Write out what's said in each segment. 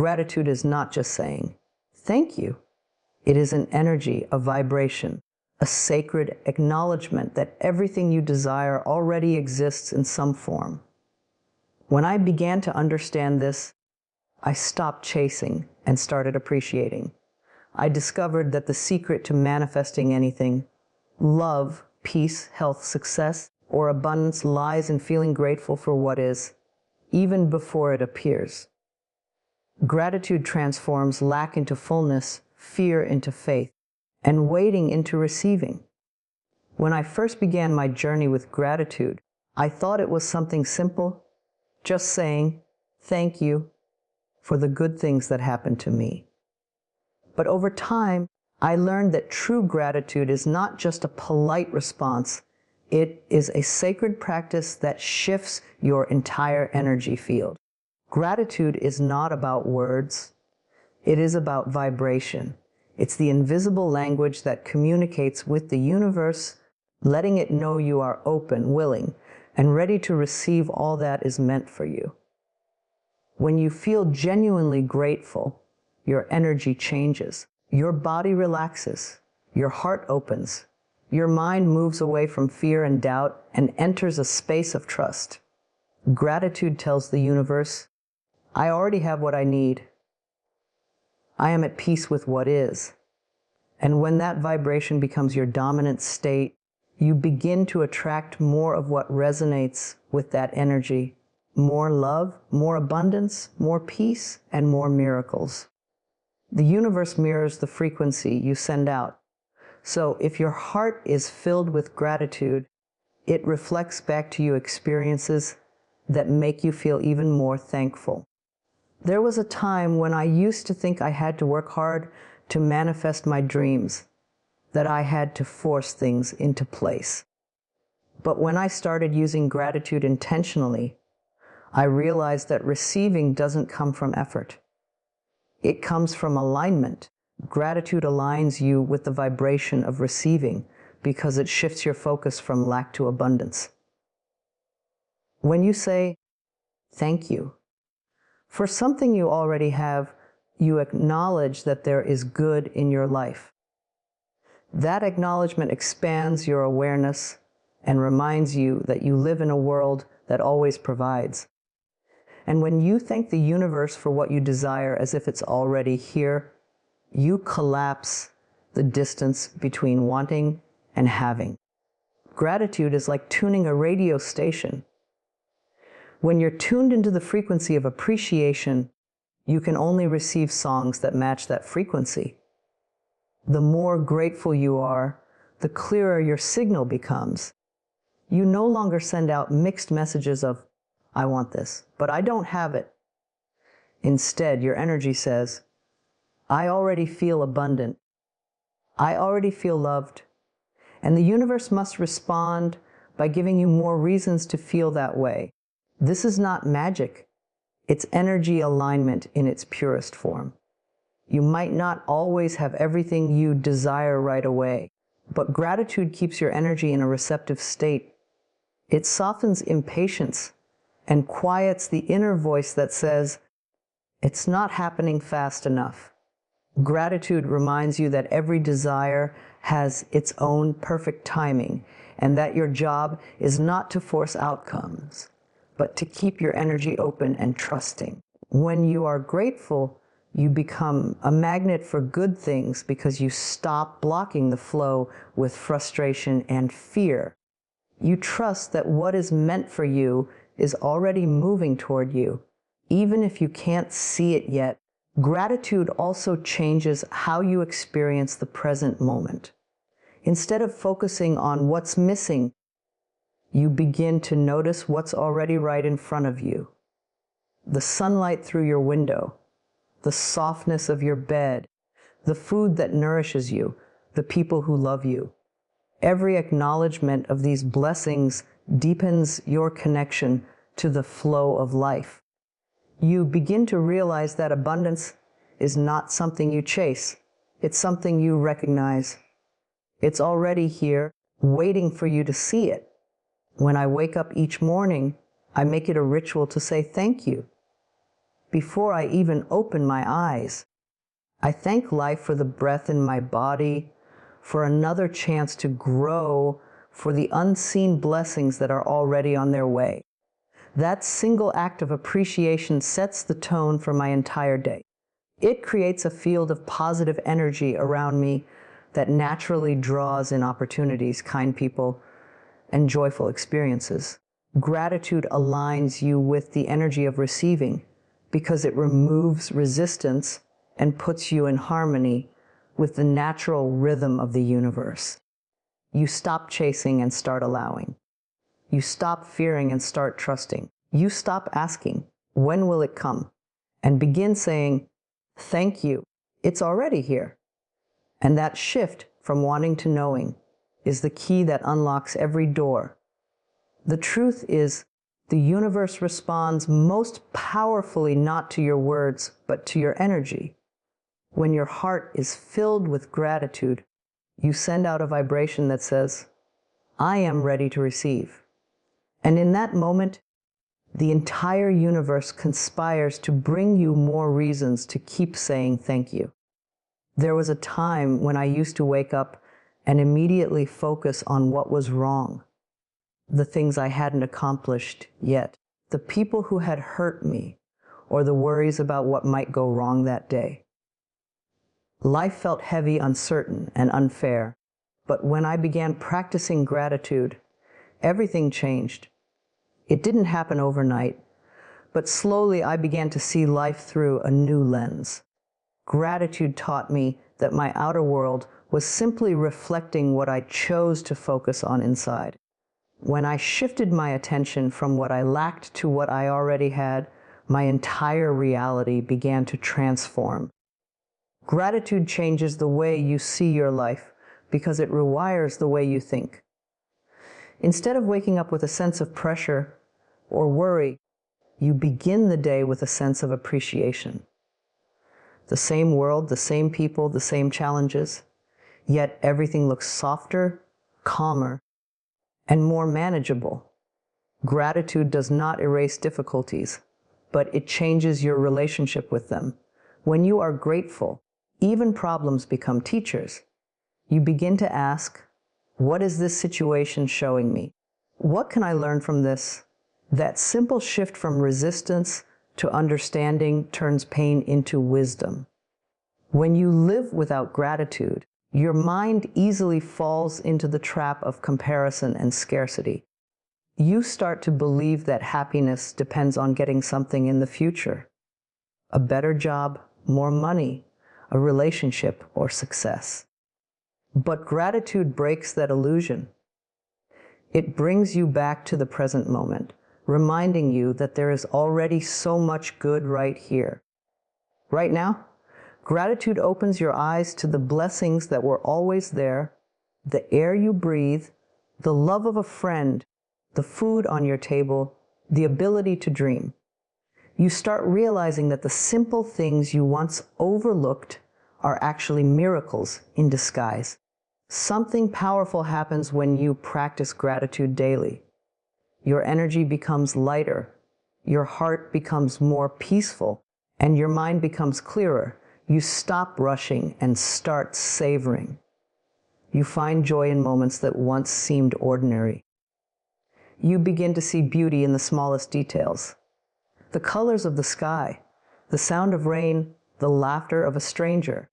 Gratitude is not just saying, thank you. It is an energy, a vibration, a sacred acknowledgement that everything you desire already exists in some form. When I began to understand this, I stopped chasing and started appreciating. I discovered that the secret to manifesting anything, love, peace, health, success, or abundance, lies in feeling grateful for what is, even before it appears. Gratitude transforms lack into fullness, fear into faith, and waiting into receiving. When I first began my journey with gratitude, I thought it was something simple, just saying, thank you for the good things that happened to me. But over time, I learned that true gratitude is not just a polite response. It is a sacred practice that shifts your entire energy field. Gratitude is not about words. It is about vibration. It's the invisible language that communicates with the universe, letting it know you are open, willing, and ready to receive all that is meant for you. When you feel genuinely grateful, your energy changes. Your body relaxes. Your heart opens. Your mind moves away from fear and doubt and enters a space of trust. Gratitude tells the universe, I already have what I need. I am at peace with what is. And when that vibration becomes your dominant state, you begin to attract more of what resonates with that energy. More love, more abundance, more peace, and more miracles. The universe mirrors the frequency you send out. So if your heart is filled with gratitude, it reflects back to you experiences that make you feel even more thankful. There was a time when I used to think I had to work hard to manifest my dreams, that I had to force things into place. But when I started using gratitude intentionally, I realized that receiving doesn't come from effort. It comes from alignment. Gratitude aligns you with the vibration of receiving because it shifts your focus from lack to abundance. When you say, thank you, for something you already have, you acknowledge that there is good in your life. That acknowledgement expands your awareness and reminds you that you live in a world that always provides. And when you thank the universe for what you desire as if it's already here, you collapse the distance between wanting and having. Gratitude is like tuning a radio station. When you're tuned into the frequency of appreciation, you can only receive songs that match that frequency. The more grateful you are, the clearer your signal becomes. You no longer send out mixed messages of, I want this, but I don't have it. Instead, your energy says, I already feel abundant. I already feel loved. And the universe must respond by giving you more reasons to feel that way. This is not magic. It's energy alignment in its purest form. You might not always have everything you desire right away, but gratitude keeps your energy in a receptive state. It softens impatience and quiets the inner voice that says, it's not happening fast enough. Gratitude reminds you that every desire has its own perfect timing, and that your job is not to force outcomes, but to keep your energy open and trusting. When you are grateful, you become a magnet for good things because you stop blocking the flow with frustration and fear. You trust that what is meant for you is already moving toward you, even if you can't see it yet. Gratitude also changes how you experience the present moment. Instead of focusing on what's missing, you begin to notice what's already right in front of you. The sunlight through your window, the softness of your bed, the food that nourishes you, the people who love you. Every acknowledgement of these blessings deepens your connection to the flow of life. You begin to realize that abundance is not something you chase. It's something you recognize. It's already here, waiting for you to see it. When I wake up each morning, I make it a ritual to say thank you. before I even open my eyes. I thank life for the breath in my body, for another chance to grow, for the unseen blessings that are already on their way. That single act of appreciation sets the tone for my entire day. It creates a field of positive energy around me that naturally draws in opportunities, kind people, and joyful experiences. Gratitude aligns you with the energy of receiving because it removes resistance and puts you in harmony with the natural rhythm of the universe. You stop chasing and start allowing. You stop fearing and start trusting. You stop asking, when will it come? And begin saying, thank you, it's already here. And that shift from wanting to knowing is the key that unlocks every door. The truth is, the universe responds most powerfully not to your words, but to your energy. When your heart is filled with gratitude, you send out a vibration that says, I am ready to receive. And in that moment, the entire universe conspires to bring you more reasons to keep saying thank you. There was a time when I used to wake up and immediately focus on what was wrong, the things I hadn't accomplished yet, the people who had hurt me, or the worries about what might go wrong that day. Life felt heavy, uncertain, and unfair, but when I began practicing gratitude, everything changed. It didn't happen overnight, but slowly I began to see life through a new lens. Gratitude taught me that my outer world was simply reflecting what I chose to focus on inside. When I shifted my attention from what I lacked to what I already had, my entire reality began to transform. Gratitude changes the way you see your life because it rewires the way you think. Instead of waking up with a sense of pressure or worry, you begin the day with a sense of appreciation. The same world, the same people, the same challenges, yet everything looks softer, calmer, and more manageable. Gratitude does not erase difficulties, but it changes your relationship with them. When you are grateful, even problems become teachers. You begin to ask, what is this situation showing me? What can I learn from this? That simple shift from resistance to understanding turns pain into wisdom. When you live without gratitude, your mind easily falls into the trap of comparison and scarcity. You start to believe that happiness depends on getting something in the future. A better job, more money, a relationship, or success. But gratitude breaks that illusion. It brings you back to the present moment, reminding you that there is already so much good right here. Right now, gratitude opens your eyes to the blessings that were always there, the air you breathe, the love of a friend, the food on your table, the ability to dream. You start realizing that the simple things you once overlooked are actually miracles in disguise. Something powerful happens when you practice gratitude daily. Your energy becomes lighter, your heart becomes more peaceful, and your mind becomes clearer. You stop rushing and start savoring. You find joy in moments that once seemed ordinary. You begin to see beauty in the smallest details. The colors of the sky, the sound of rain, the laughter of a stranger.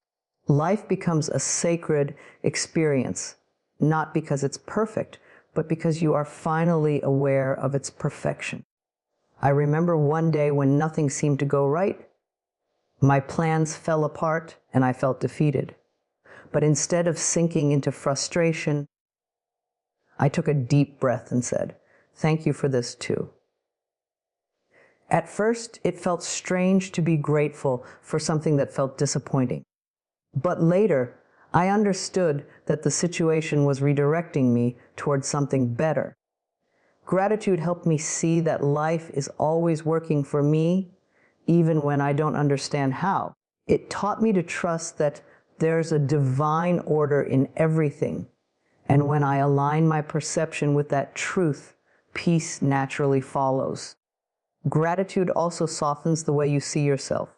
Life becomes a sacred experience, not because it's perfect, but because you are finally aware of its perfection. I remember one day when nothing seemed to go right. My plans fell apart and I felt defeated. But instead of sinking into frustration, I took a deep breath and said, "Thank you for this too." At first, it felt strange to be grateful for something that felt disappointing. But later, I understood that the situation was redirecting me towards something better. Gratitude helped me see that life is always working for me, even when I don't understand how. It taught me to trust that there's a divine order in everything. And when I align my perception with that truth, peace naturally follows. Gratitude also softens the way you see yourself.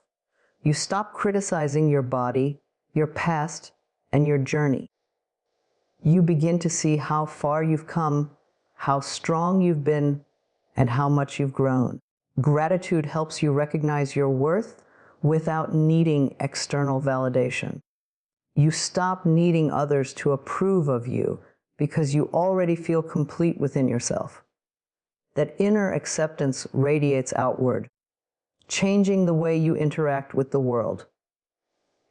You stop criticizing your body, your past, and your journey. You begin to see how far you've come, how strong you've been, and how much you've grown. Gratitude helps you recognize your worth without needing external validation. You stop needing others to approve of you because you already feel complete within yourself. That inner acceptance radiates outward, changing the way you interact with the world.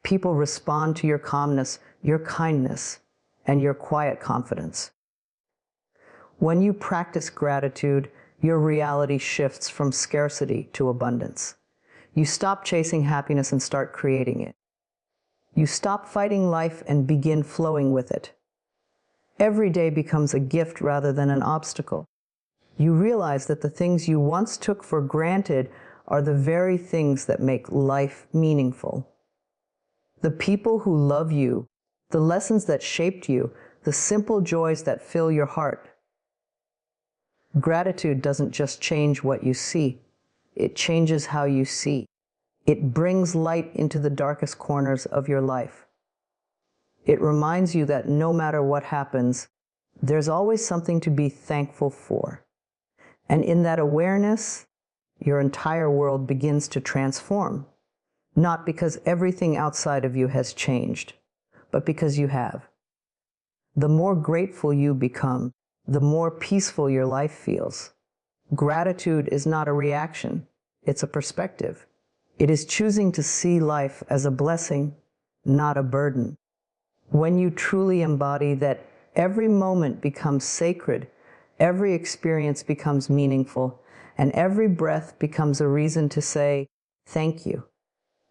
People respond to your calmness, your kindness, and your quiet confidence. When you practice gratitude, your reality shifts from scarcity to abundance. You stop chasing happiness and start creating it. You stop fighting life and begin flowing with it. Every day becomes a gift rather than an obstacle. You realize that the things you once took for granted are the very things that make life meaningful. The people who love you, the lessons that shaped you, the simple joys that fill your heart. Gratitude doesn't just change what you see, it changes how you see. It brings light into the darkest corners of your life. It reminds you that no matter what happens, there's always something to be thankful for. And in that awareness, your entire world begins to transform. Not because everything outside of you has changed, but because you have. The more grateful you become, the more peaceful your life feels. Gratitude is not a reaction, it's a perspective. It is choosing to see life as a blessing, not a burden. When you truly embody that every moment becomes sacred, every experience becomes meaningful, and every breath becomes a reason to say, thank you.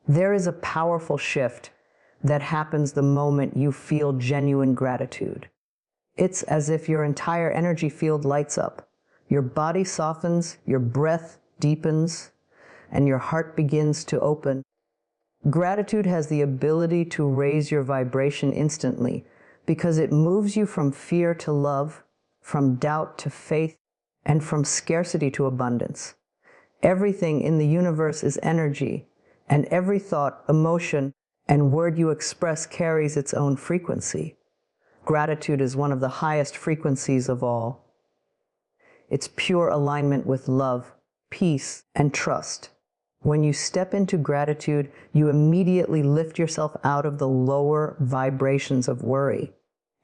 There is a powerful shift that happens the moment you feel genuine gratitude. It's as if your entire energy field lights up. Your body softens, your breath deepens, and your heart begins to open. Gratitude has the ability to raise your vibration instantly because it moves you from fear to love, from doubt to faith, and from scarcity to abundance. Everything in the universe is energy, and every thought, emotion, and word you express carries its own frequency. Gratitude is one of the highest frequencies of all. It's pure alignment with love, peace, and trust. When you step into gratitude, you immediately lift yourself out of the lower vibrations of worry,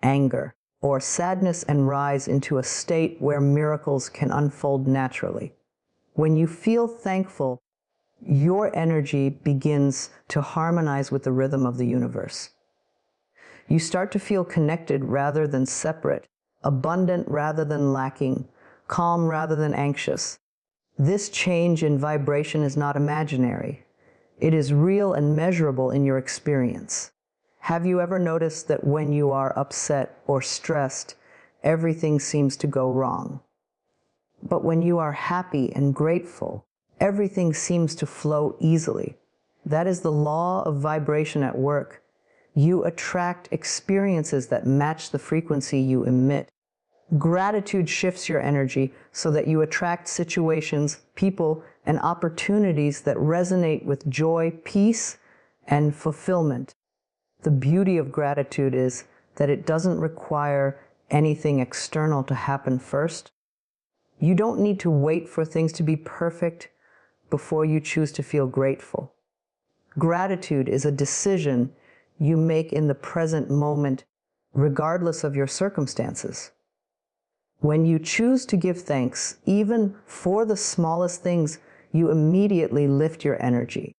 anger, or sadness and rise into a state where miracles can unfold naturally. When you feel thankful, your energy begins to harmonize with the rhythm of the universe. You start to feel connected rather than separate, abundant rather than lacking, calm rather than anxious. This change in vibration is not imaginary. It is real and measurable in your experience. Have you ever noticed that when you are upset or stressed, everything seems to go wrong? But when you are happy and grateful, everything seems to flow easily. That is the law of vibration at work. You attract experiences that match the frequency you emit. Gratitude shifts your energy so that you attract situations, people, and opportunities that resonate with joy, peace, and fulfillment. The beauty of gratitude is that it doesn't require anything external to happen first. You don't need to wait for things to be perfect before you choose to feel grateful. Gratitude is a decision you make in the present moment, regardless of your circumstances. When you choose to give thanks, even for the smallest things, you immediately lift your energy.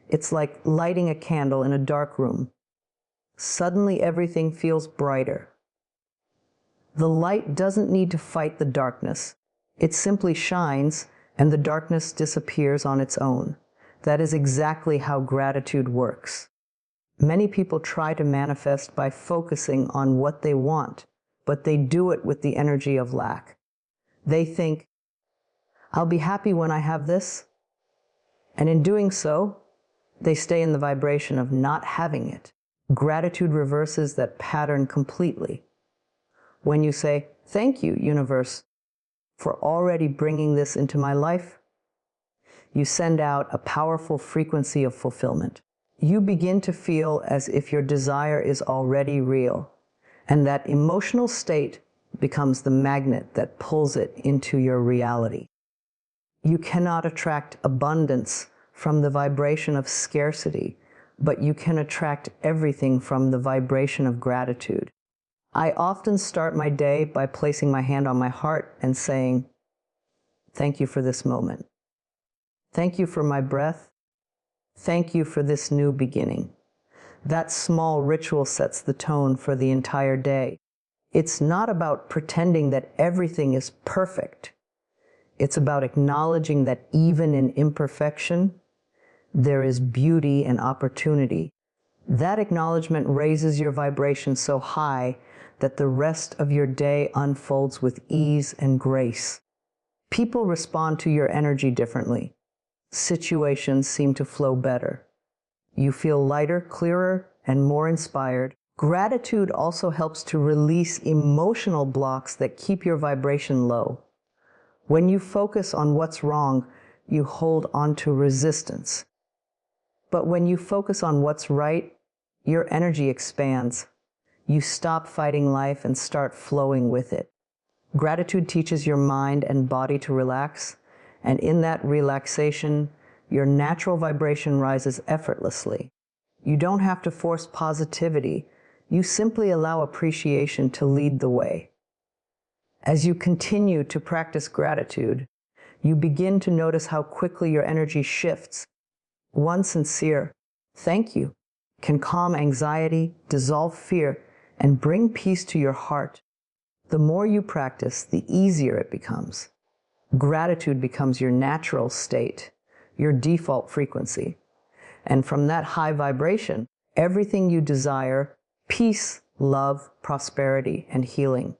It's like lighting a candle in a dark room. Suddenly everything feels brighter. The light doesn't need to fight the darkness. It simply shines, and the darkness disappears on its own. That is exactly how gratitude works. Many people try to manifest by focusing on what they want, but they do it with the energy of lack. They think, I'll be happy when I have this. And in doing so, they stay in the vibration of not having it. Gratitude reverses that pattern completely. When you say, thank you, universe, for already bringing this into my life, you send out a powerful frequency of fulfillment. You begin to feel as if your desire is already real, and that emotional state becomes the magnet that pulls it into your reality. You cannot attract abundance from the vibration of scarcity, but you can attract everything from the vibration of gratitude. I often start my day by placing my hand on my heart and saying, "Thank you for this moment. Thank you for my breath. Thank you for this new beginning." That small ritual sets the tone for the entire day. It's not about pretending that everything is perfect. It's about acknowledging that even in imperfection, there is beauty and opportunity. That acknowledgement raises your vibration so high that the rest of your day unfolds with ease and grace. People respond to your energy differently. Situations seem to flow better. You feel lighter, clearer, and more inspired. Gratitude also helps to release emotional blocks that keep your vibration low. When you focus on what's wrong, you hold on to resistance. But when you focus on what's right, your energy expands. You stop fighting life and start flowing with it. Gratitude teaches your mind and body to relax, and in that relaxation, your natural vibration rises effortlessly. You don't have to force positivity. You simply allow appreciation to lead the way. As you continue to practice gratitude, you begin to notice how quickly your energy shifts. One sincere "thank you" can calm anxiety, dissolve fear, and bring peace to your heart. The more you practice, the easier it becomes. Gratitude becomes your natural state, your default frequency. And from that high vibration, everything you desire, peace, love, prosperity, and healing,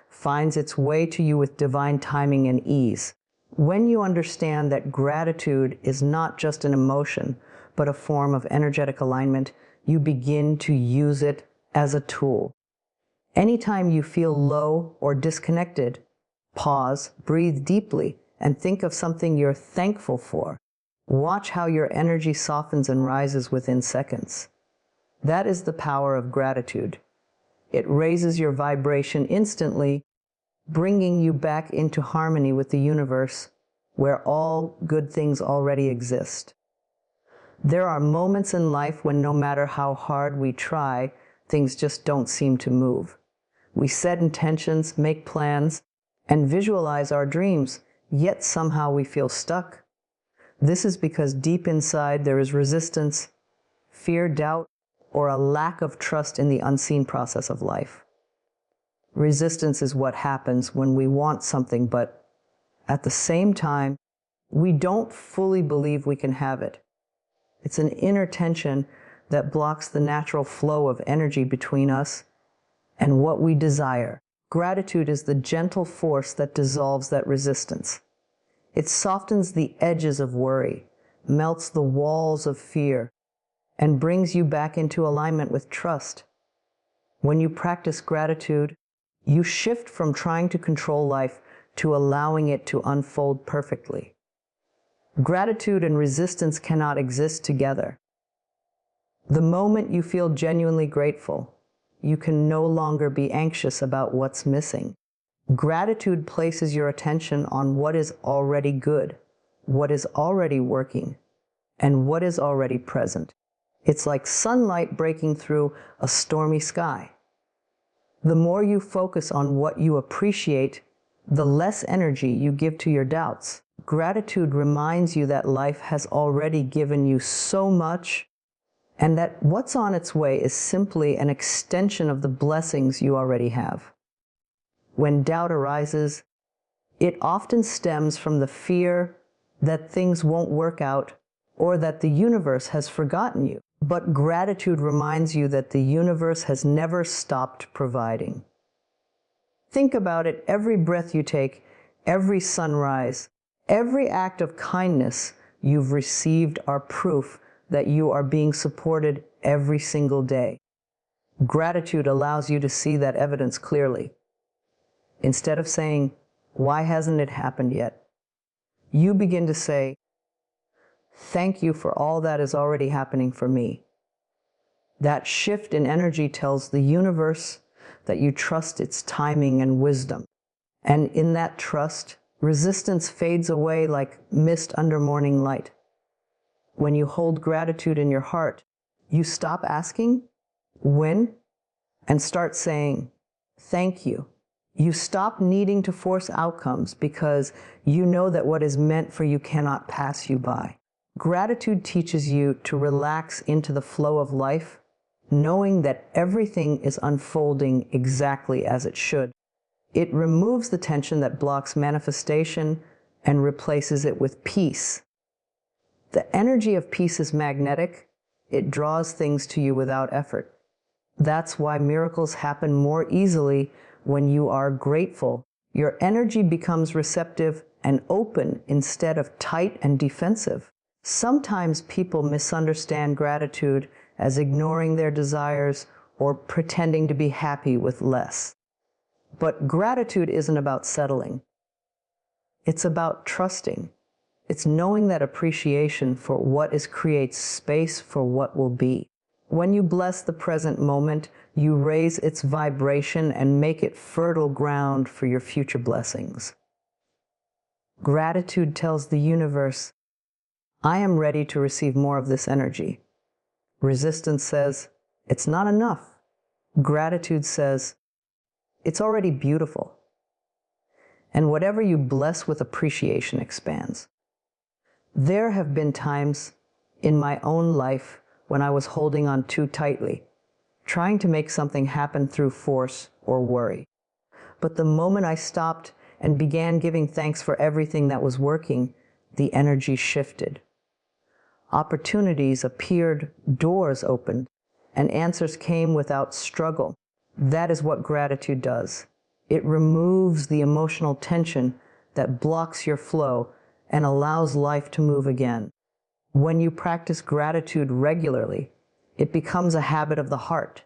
finds its way to you with divine timing and ease. When you understand that gratitude is not just an emotion, but a form of energetic alignment, you begin to use it as a tool. Anytime you feel low or disconnected, pause, breathe deeply, and think of something you're thankful for. Watch how your energy softens and rises within seconds. That is the power of gratitude. It raises your vibration instantly, bringing you back into harmony with the universe, where all good things already exist. There are moments in life when no matter how hard we try, things just don't seem to move. We set intentions, make plans, and visualize our dreams, yet somehow we feel stuck. This is because deep inside there is resistance, fear, doubt, or a lack of trust in the unseen process of life. Resistance is what happens when we want something, but at the same time, we don't fully believe we can have it. It's an inner tension that blocks the natural flow of energy between us and what we desire. Gratitude is the gentle force that dissolves that resistance. It softens the edges of worry, melts the walls of fear, and brings you back into alignment with trust. When you practice gratitude, you shift from trying to control life to allowing it to unfold perfectly. Gratitude and resistance cannot exist together. The moment you feel genuinely grateful, you can no longer be anxious about what's missing. Gratitude places your attention on what is already good, what is already working, and what is already present. It's like sunlight breaking through a stormy sky. The more you focus on what you appreciate, the less energy you give to your doubts. Gratitude reminds you that life has already given you so much, and that what's on its way is simply an extension of the blessings you already have. When doubt arises, it often stems from the fear that things won't work out or that the universe has forgotten you. But gratitude reminds you that the universe has never stopped providing. Think about it: every breath you take, every sunrise, every act of kindness you've received are proof that you are being supported every single day. Gratitude allows you to see that evidence clearly. Instead of saying, "Why hasn't it happened yet?" you begin to say, Thank you for all that is already happening for me. That shift in energy tells the universe that you trust its timing and wisdom. And in that trust, resistance fades away like mist under morning light. When you hold gratitude in your heart, you stop asking, when, and start saying, thank you. You stop needing to force outcomes because you know that what is meant for you cannot pass you by. Gratitude teaches you to relax into the flow of life, knowing that everything is unfolding exactly as it should. It removes the tension that blocks manifestation and replaces it with peace. The energy of peace is magnetic. It draws things to you without effort. That's why miracles happen more easily when you are grateful. Your energy becomes receptive and open instead of tight and defensive. Sometimes people misunderstand gratitude as ignoring their desires or pretending to be happy with less. But gratitude isn't about settling. It's about trusting. It's knowing that appreciation for what is creates space for what will be. When you bless the present moment, you raise its vibration and make it fertile ground for your future blessings. Gratitude tells the universe, I am ready to receive more of this energy. Resistance says, it's not enough. Gratitude says, it's already beautiful. And whatever you bless with appreciation expands. There have been times in my own life when I was holding on too tightly, trying to make something happen through force or worry. But the moment I stopped and began giving thanks for everything that was working, the energy shifted. Opportunities appeared, doors opened, and answers came without struggle. That is what gratitude does. It removes the emotional tension that blocks your flow and allows life to move again. When you practice gratitude regularly, it becomes a habit of the heart.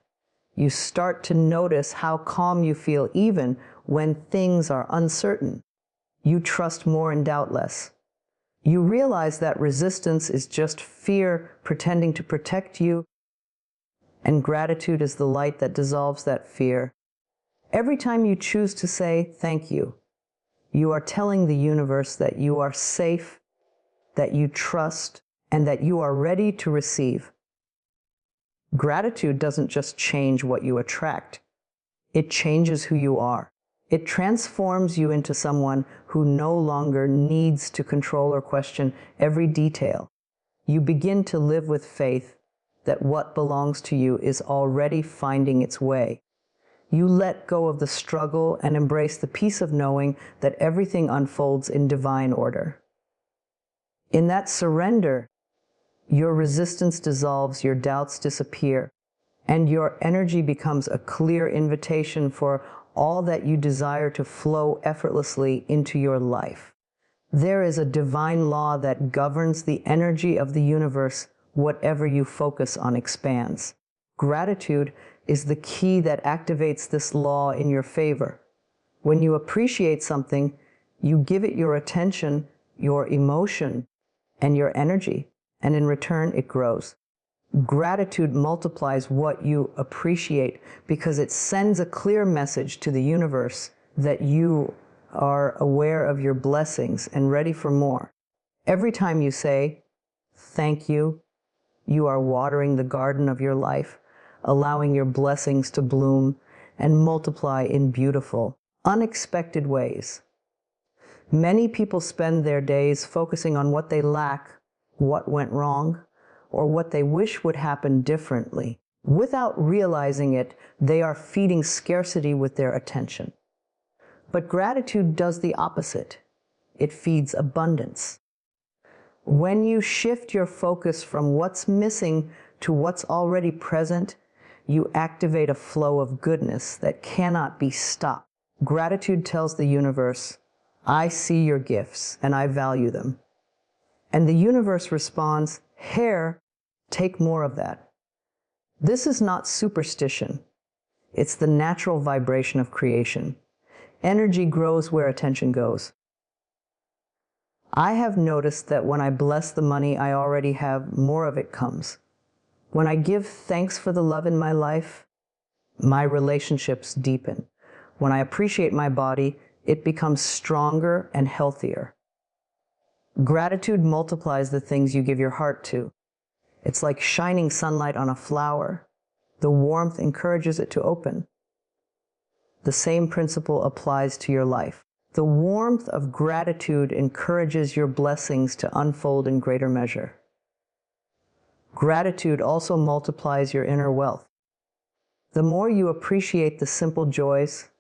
You start to notice how calm you feel even when things are uncertain. You trust more and doubt less. You realize that resistance is just fear pretending to protect you, and gratitude is the light that dissolves that fear. Every time you choose to say thank you, you are telling the universe that you are safe, that you trust, and that you are ready to receive. Gratitude doesn't just change what you attract. It changes who you are. It transforms you into someone who no longer needs to control or question every detail. You begin to live with faith that what belongs to you is already finding its way. You let go of the struggle and embrace the peace of knowing that everything unfolds in divine order. In that surrender, your resistance dissolves, your doubts disappear, and your energy becomes a clear invitation for all that you desire to flow effortlessly into your life. There is a divine law that governs the energy of the universe. Whatever you focus on expands. Gratitude is the key that activates this law in your favor. When you appreciate something, you give it your attention, your emotion, and your energy, and in return it grows. Gratitude multiplies what you appreciate because it sends a clear message to the universe that you are aware of your blessings and ready for more. Every time you say, thank you, you are watering the garden of your life, allowing your blessings to bloom and multiply in beautiful, unexpected ways. Many people spend their days focusing on what they lack, what went wrong, or what they wish would happen differently. Without realizing it, they are feeding scarcity with their attention. But gratitude does the opposite. It feeds abundance. When you shift your focus from what's missing to what's already present, you activate a flow of goodness that cannot be stopped. Gratitude tells the universe, I see your gifts and I value them. And the universe responds, here, take more of that. This is not superstition. It's the natural vibration of creation. Energy grows where attention goes. I have noticed that when I bless the money I already have, more of it comes. When I give thanks for the love in my life, my relationships deepen. When I appreciate my body, it becomes stronger and healthier. Gratitude multiplies the things you give your heart to. It's like shining sunlight on a flower. The warmth encourages it to open. The same principle applies to your life. The warmth of gratitude encourages your blessings to unfold in greater measure. Gratitude also multiplies your inner wealth. The more you appreciate the simple joys,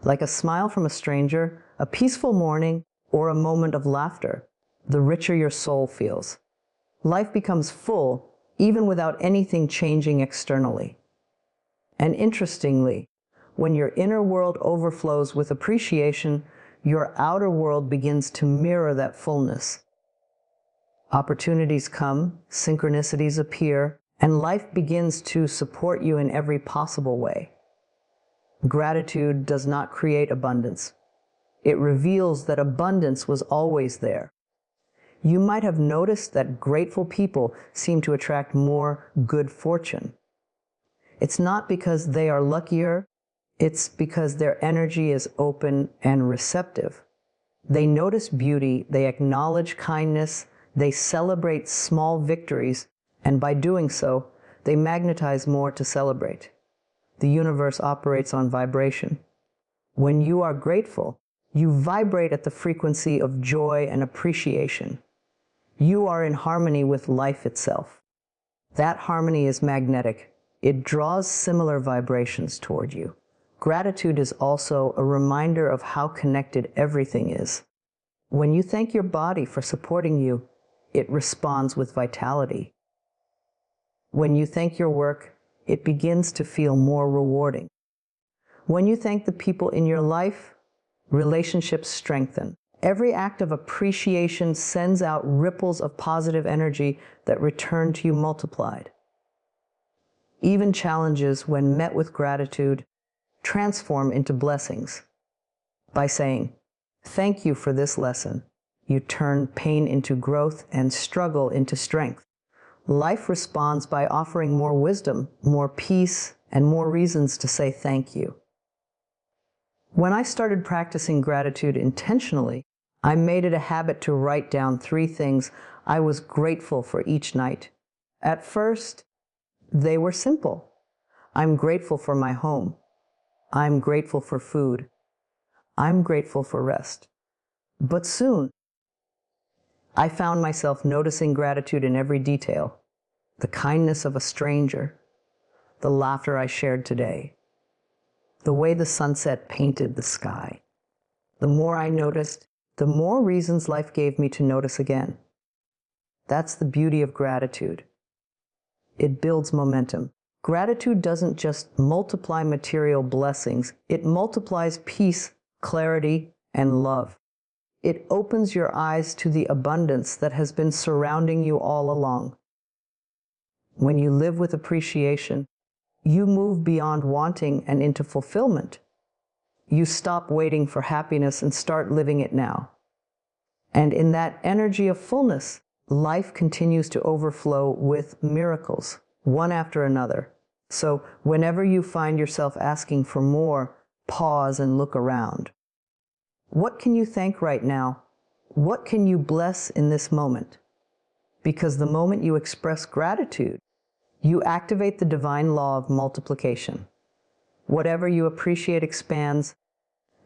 like a smile from a stranger, a peaceful morning, or a moment of laughter, the richer your soul feels. Life becomes full, even without anything changing externally. And interestingly, when your inner world overflows with appreciation, your outer world begins to mirror that fullness. Opportunities come, synchronicities appear, and life begins to support you in every possible way. Gratitude does not create abundance. It reveals that abundance was always there. You might have noticed that grateful people seem to attract more good fortune. It's not because they are luckier, it's because their energy is open and receptive. They notice beauty, they acknowledge kindness, they celebrate small victories, and by doing so, they magnetize more to celebrate. The universe operates on vibration. When you are grateful, you vibrate at the frequency of joy and appreciation. You are in harmony with life itself. That harmony is magnetic. It draws similar vibrations toward you. Gratitude is also a reminder of how connected everything is. When you thank your body for supporting you, it responds with vitality. When you thank your work, it begins to feel more rewarding. When you thank the people in your life, relationships strengthen. Every act of appreciation sends out ripples of positive energy that return to you multiplied. Even challenges, when met with gratitude, transform into blessings. By saying, "Thank you for this lesson," you turn pain into growth and struggle into strength. Life responds by offering more wisdom, more peace, and more reasons to say thank you. When I started practicing gratitude intentionally, I made it a habit to write down 3 things I was grateful for each night. At first, they were simple. I'm grateful for my home. I'm grateful for food. I'm grateful for rest. But soon, I found myself noticing gratitude in every detail. The kindness of a stranger, the laughter I shared today, the way the sunset painted the sky. The more I noticed, the more reasons life gave me to notice again. That's the beauty of gratitude. It builds momentum. Gratitude doesn't just multiply material blessings, it multiplies peace, clarity, and love. It opens your eyes to the abundance that has been surrounding you all along. When you live with appreciation, you move beyond wanting and into fulfillment. You stop waiting for happiness and start living it now. And in that energy of fullness, life continues to overflow with miracles, one after another. So whenever you find yourself asking for more, pause and look around. What can you thank right now? What can you bless in this moment? Because the moment you express gratitude, you activate the divine law of multiplication. Whatever you appreciate expands,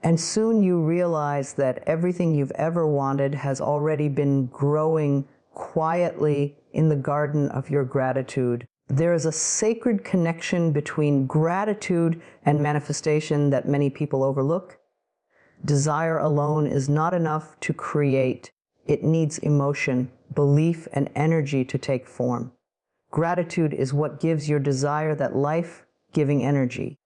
and soon you realize that everything you've ever wanted has already been growing quietly in the garden of your gratitude. There is a sacred connection between gratitude and manifestation that many people overlook. Desire alone is not enough to create. It needs emotion, belief, and energy to take form. Gratitude is what gives your desire that life-giving energy.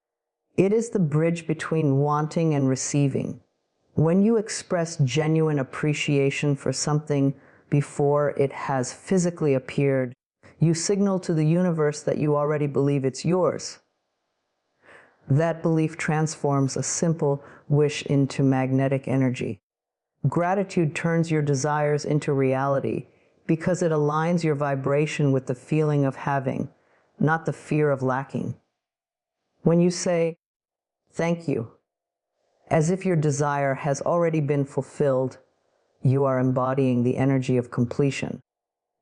It is the bridge between wanting and receiving. When you express genuine appreciation for something before it has physically appeared, you signal to the universe that you already believe it's yours. That belief transforms a simple wish into magnetic energy. Gratitude turns your desires into reality because it aligns your vibration with the feeling of having, not the fear of lacking. When you say, "Thank you," as if your desire has already been fulfilled, you are embodying the energy of completion.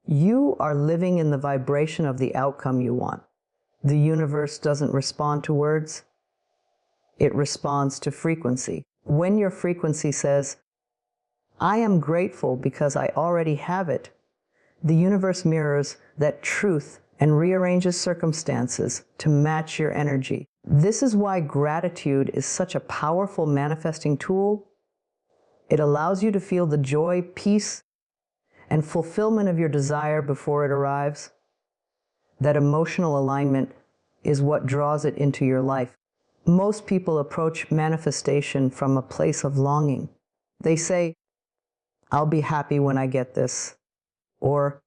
You are living in the vibration of the outcome you want. The universe doesn't respond to words. It responds to frequency. When your frequency says, "I am grateful because I already have it," the universe mirrors that truth and rearranges circumstances to match your energy. This is why gratitude is such a powerful manifesting tool. It allows you to feel the joy, peace, and fulfillment of your desire before it arrives. That emotional alignment is what draws it into your life. Most people approach manifestation from a place of longing. They say, "I'll be happy when I get this," or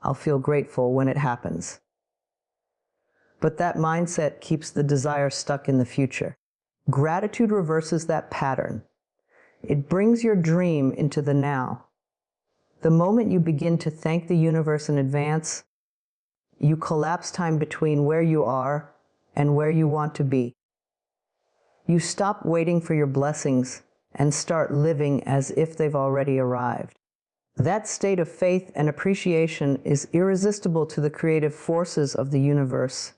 "I'll feel grateful when it happens." But that mindset keeps the desire stuck in the future. Gratitude reverses that pattern. It brings your dream into the now. The moment you begin to thank the universe in advance, you collapse time between where you are and where you want to be. You stop waiting for your blessings and start living as if they've already arrived. That state of faith and appreciation is irresistible to the creative forces of the universe.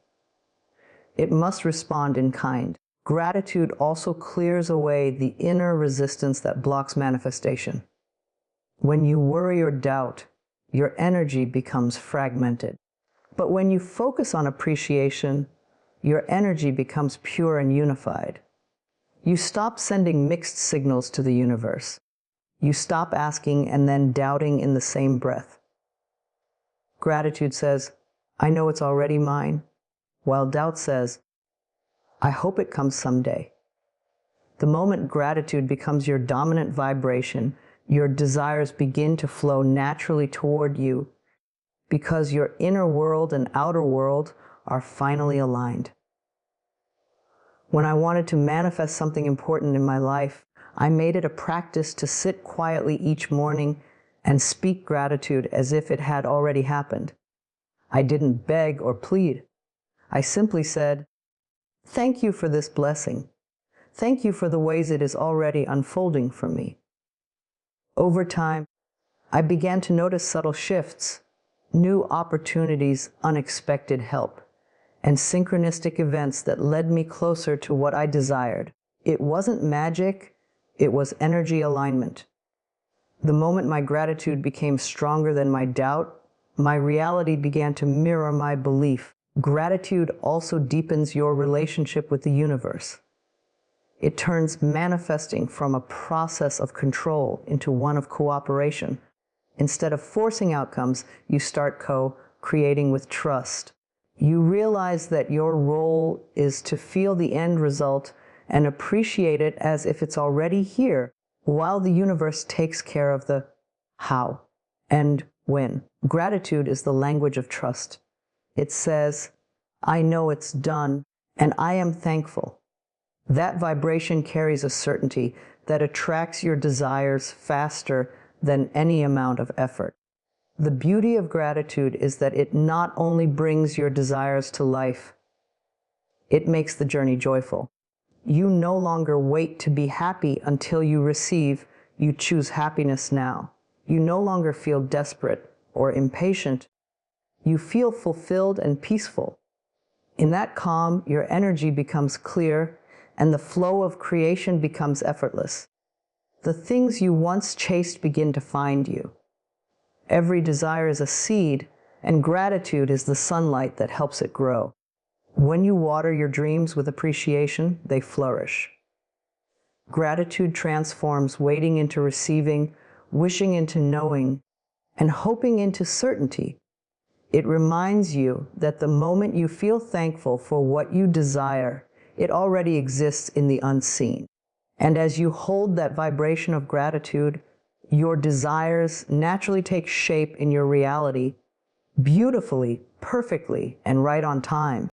It must respond in kind. Gratitude also clears away the inner resistance that blocks manifestation. When you worry or doubt, your energy becomes fragmented. But when you focus on appreciation, your energy becomes pure and unified. You stop sending mixed signals to the universe. You stop asking and then doubting in the same breath. Gratitude says, "I know it's already mine," while doubt says, "I hope it comes someday." The moment gratitude becomes your dominant vibration, your desires begin to flow naturally toward you because your inner world and outer world are finally aligned. When I wanted to manifest something important in my life, I made it a practice to sit quietly each morning and speak gratitude as if it had already happened. I didn't beg or plead. I simply said, "Thank you for this blessing. Thank you for the ways it is already unfolding for me." Over time, I began to notice subtle shifts, new opportunities, unexpected help, and synchronistic events that led me closer to what I desired. It wasn't magic, it was energy alignment. The moment my gratitude became stronger than my doubt, my reality began to mirror my belief. Gratitude also deepens your relationship with the universe. It turns manifesting from a process of control into one of cooperation. Instead of forcing outcomes, you start co-creating with trust. You realize that your role is to feel the end result and appreciate it as if it's already here, while the universe takes care of the how and when. Gratitude is the language of trust. It says, "I know it's done, and I am thankful." That vibration carries a certainty that attracts your desires faster than any amount of effort. The beauty of gratitude is that it not only brings your desires to life, it makes the journey joyful. You no longer wait to be happy until you receive, you choose happiness now. You no longer feel desperate or impatient. You feel fulfilled and peaceful. In that calm, your energy becomes clear and the flow of creation becomes effortless. The things you once chased begin to find you. Every desire is a seed, and gratitude is the sunlight that helps it grow. When you water your dreams with appreciation, they flourish. Gratitude transforms waiting into receiving, wishing into knowing, and hoping into certainty. It reminds you that the moment you feel thankful for what you desire, it already exists in the unseen. And as you hold that vibration of gratitude, your desires naturally take shape in your reality, beautifully, perfectly, and right on time.